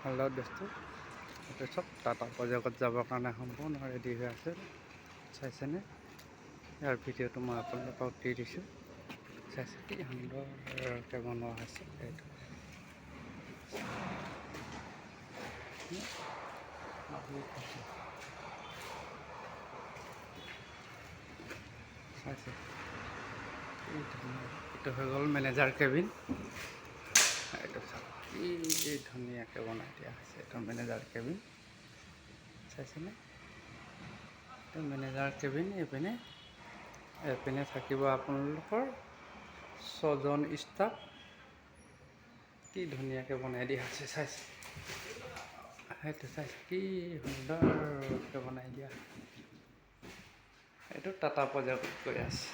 Hello' দোস্ত, এইটো চব টাটা প্ৰজেক্টত যাবৰ কাৰণে সম্পূৰ্ণ ৰেডি হৈ আছে। চাইছেনে? ইয়াৰ ভিডিঅ'টো মই আপোনালোকক দি দিছোঁ। চাইছে কি সুন্দৰকৈ বনোৱা হৈছে এইটো। চাইছে কি ধুনীয়া। এইটো হৈ গ'ল মেনেজাৰ কেবিন। এইটো চাওক কি ধুনীয়াকৈ বনাই দিয়া হৈছে। এইটো মেনেজাৰ কেবিন চাইছেনে? এইটো মেনেজাৰ কেবিন। এইপিনে থাকিব আপোনালোকৰ 6জন ষ্টাফ। কি ধুনীয়াকৈ বনাই দিয়া হৈছে চাইছে? সেইটো চাইছে কি সুন্দৰকৈ বনাই দিয়া। এইটো টাটা প্ৰজেক্টত গৈ আছে।